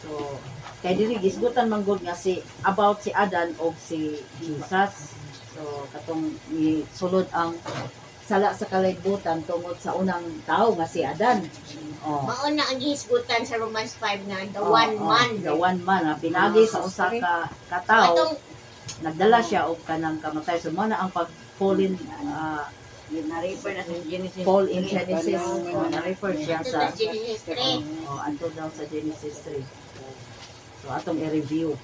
So kay diri gisgutan man gud nga si about si Adan o si Jesus. So katong ni sulod ang sala sa kalibutan tungod sa unang tao nga si Adan. Oh. Mauna ang gihisgutan sa Romans 5 na the one man. The one man nga pinagi sa usa ka tawo. Atong Nagdala siya og kanang kamatay. So mo na ang pag-fall in na-refer na sa Genesis. fall in Genesis. So na-refer siya sa Genesis 3. anto daw sa Genesis 3. So atong i-review.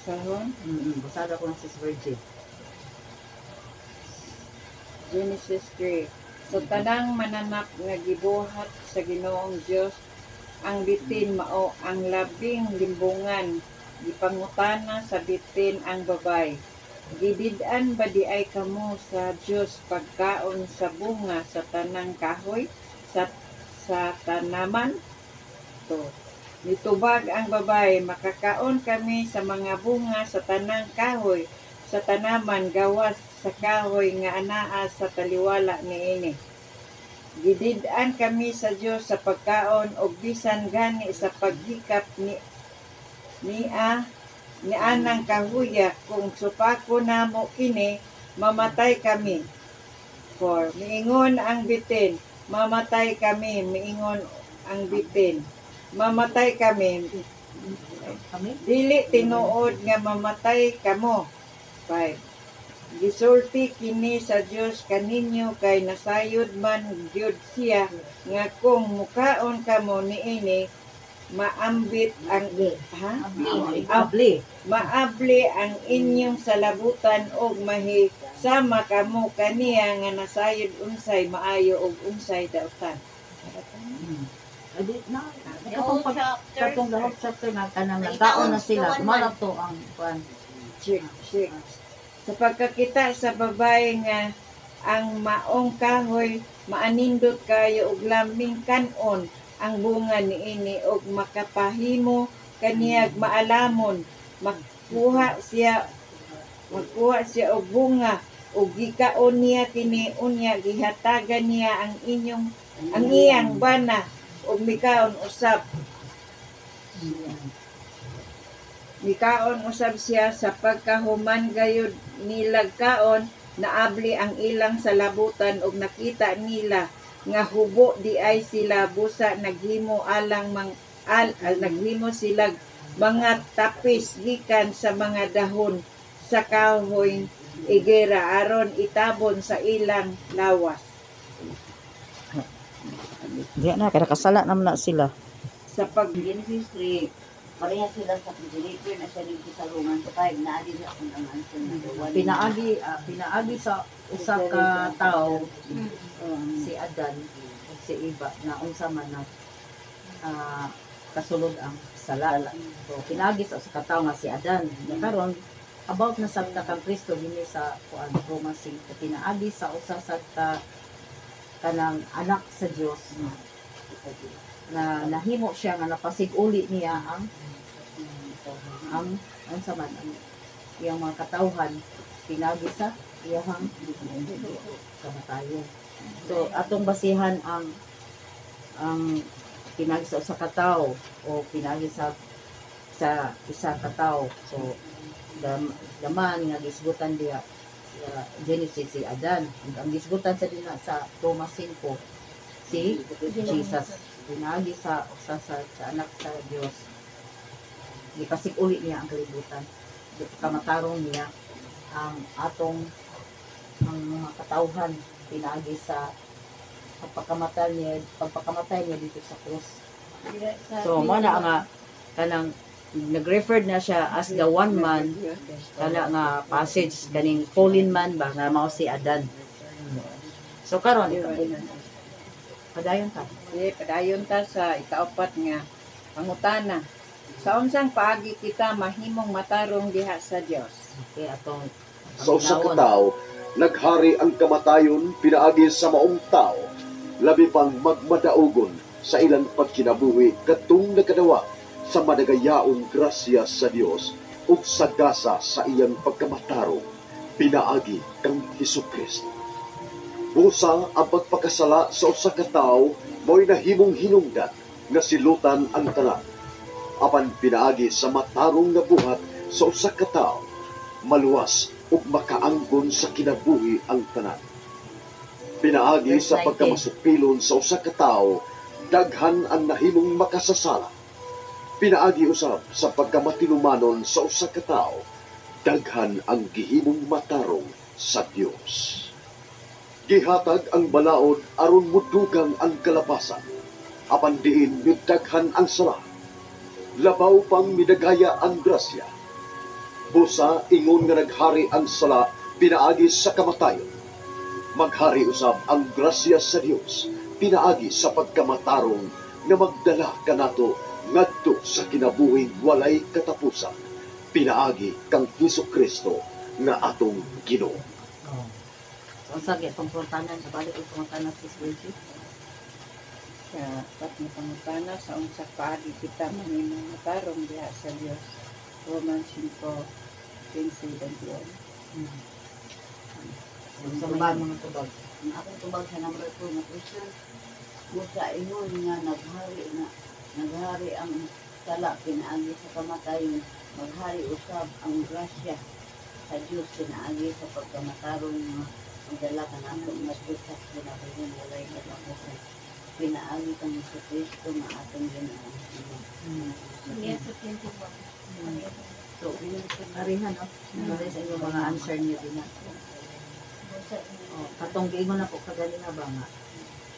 Sahon? Basada ko ng Sis Virgin. Genesis 3. So tanang mananap nga gibuhat sa Ginoong Dios ang bitin mao ang labing limbungan gipangutana sa bitin ang babay. Gidid-an ba di ay kamo sa Dios pagkaon sa bunga sa tanang kahoy sa tanaman? To. Nitubag ang babay, makakaon kami sa mga bunga sa tanang kahoy sa tanaman gawas sa kahoy nga anaa sa taliwala niini. Gidid-an kami sa Dios sa pagkaon og bisan gani sa paghikap ni anang kahuya kung supako namo kini mamatay kami. For miingon ang bitin, mamatay kami, miingon ang bitin. Mamatay kami. Dili tinuod nga mamatay kamo. 5. Gisulti kini sa Dios kaninyo kay nasayod man gyud siya nga kung mukaon kamo niini maambit ang maabli ang inyong salabutan og mahisama kamo kaniya nga nasayod unsay maayo og unsay daotan. Katong lahok chapter na kanang nagtaon na sila, kumarap to ang kwan. Check. Sa pagkakita sa babae nga ang maong kahoy maanindot kayo og laming kanon ang bunga niini og makapahimo kaniyag maalamon magkuha siya og bunga og gikaon niya kini unya gihatagan niya ang iyang bana og mikaon usab siya sa pagkahuman gayud nilag kaon naabli ang ilang salabutan og nakita nila nga hubo di ay sila busa naghimo naghimo sila mga tapis gikan sa mga dahon sa kahoy igera aron itabon sa ilang lawas. Diya na, kaya kasala naman na sila. Sa pag Genesis 3, pareha sila sa deliver na siya dito sa Roman 5 na adi na kung ang answer na gawa. Pinaagi sa usa ka tawo si Adan ug si Eva na unsa man na kasulod ang sala. So pinaagi sa usa ka tawo nga si Adan. Karon about na sabta kang Kristo dinhi sa kuan Roma 5 pinaagi sa usa sa kanang anak sa Dios na nahimo siya nga napasig-uli niya ang sama ang iyang mga katawhan pinagi sa iyang kamatayon. So atong basihan ang pinagi sa usa ka tawo o pinagi sa isa ka tawo. So daman nga gisgutan diya Genesis si Adan. Ang gisgutan sa dina sa Roma 5 si Jesus. Pinagi sa anak sa Dios. Ipasig-uli niya ang kalibutan. Kamatarong niya ang mga katawhan pinagi sa pagpakamatay niya dito sa krus. So mo na nga kanang nag-referred na siya as the one man kana nga passage kaning fallen man ba nga mao si Adan. So karon padayon ta sa ikaapat nga pangutana. Sa unsang paagi kita mahimong matarong diha sa Dios? Okay, atong sa usa ka tawo naghari ang kamatayon pinaagi sa maong tawo labi pang magmadaugon sa ilang pagkinabuhi kadtong nagkadawa sa madagayaong grasya sa Dios ug sagasa sa iyang pagkamatarong pinaagi kang Hesukristo. Busa ang pagpakasala sa usa ka tawo mo'y nahimong hinungdan nga silutan ang tanan apan pinaagi sa matarong nga buhat sa usa ka tawo, maluwas ug makaanggon sa kinabuhi ang tanan. Pinaagi sa pagkamasupilon sa usa ka tawo, daghan ang nahimong makasasala. Pinaagi usab sa pagkamatinumanon sa usa ka tawo, daghan ang gihimong matarong sa Dios. Gihatag ang balaod aron mudugang ang kalapasan, apan diin midaghan ang sala. Labaw pang midagaya ang grasya. Busa ingon nga naghari ang sala pinaagi sa kamatayon. Maghari usab ang grasya sa Dios pinaagi sa pagkamatarong nga magdala kanato ngadto sa kinabuhing walay katapusan. Pinaagi kang Hesukristo nga atong Ginoo. Oh. So, sa pangpuntanan, sa balik ang pangpuntanan sa Virgin. Sa patmutangutana sa unsa paagi kita manimong matarong diha sa Dios. Romans 5:15-21. Sa may mga tubag. Ang akong tubag sa number 2 na Christian, musa ingon nga naghari ang sala pinaagi sa kamatayon, maghari usab ang grasya sa Dios pinaagi sa pagkamatarong nga magdala ka na ang magbuta sa kinabuhing walay katapusan. Pinaagi kang sa Kristo nga atong Ginoo. Yes, sa 21. So, arihan, no? Nalay sa inyong mga answer niyo din. Oh, katong giingon na po kagali na ba nga,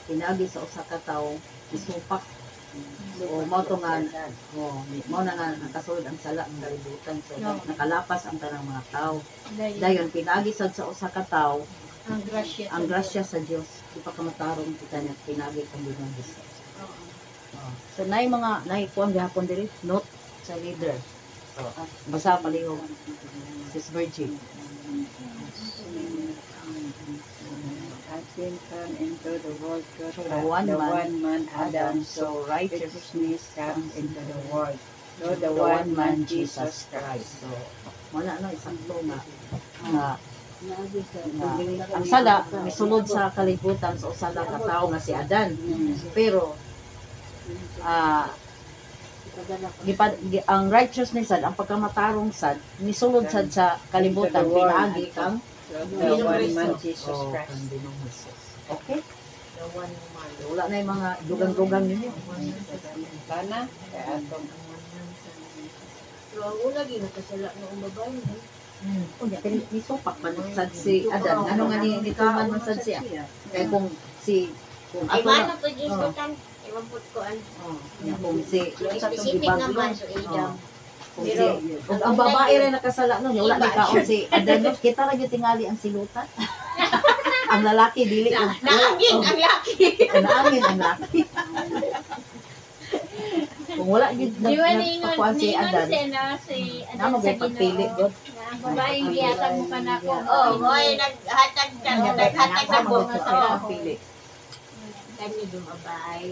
pinaagi sa usa ka tawo, isupak. O mao to nga, mao na nga nakasulod ang sala ng kalibutan. So, nakalapas ang tanang mga tao. Dayon, pinaagi sad sa usa ka tawo, ang grasya sa Dios. Di pa kamatarong kita niya, pinaagi kang Ginoong Hesus. So, naay kuan gihapon diri, note sa leader. So, basa palihog. Sis Virgin. As sin come into the world through The one man Adam, Adam, so so righteousness righteousness comes into the world. through the one man Jesus Christ. So, wala na isang nga ang sala misulod sa kalibutan sa usala ka tawo nga si Adan. Pero ang righteousness sad, ang pagkamatarong sad misulod sad sa kalibutan pinaagi kang The one man Jesus oh, Christ. kang Ginoong Hesus. Okay? The one man. Wala na yung mga dugang-dugang yun. Kana kaya atong So, ang una ginakasala ng babae. Unya, ni supak man sad si Adan. Ano nga ni tuman man sad siya? Kaya kung Ay, ato mano na, po Diyos ko tan. Ewan po ko an. kung si Specific naman. So, idam. kung Pero, kung ang babae rin nakasala nun, wala ni kaon si Adan. Kita ra gyud tingali ang silutan. Ang lalaki dili Naangin ang laki. naangin ang laki. Kung wala gyud Di ba nagpakuan si Adan, si na Adan sa magpagpili Ginoo. gyud. Ang babae giyatag mo ka na ko. Oh, hoy, naghatag ka. Naghatag na po. Pili. Kani dumabay.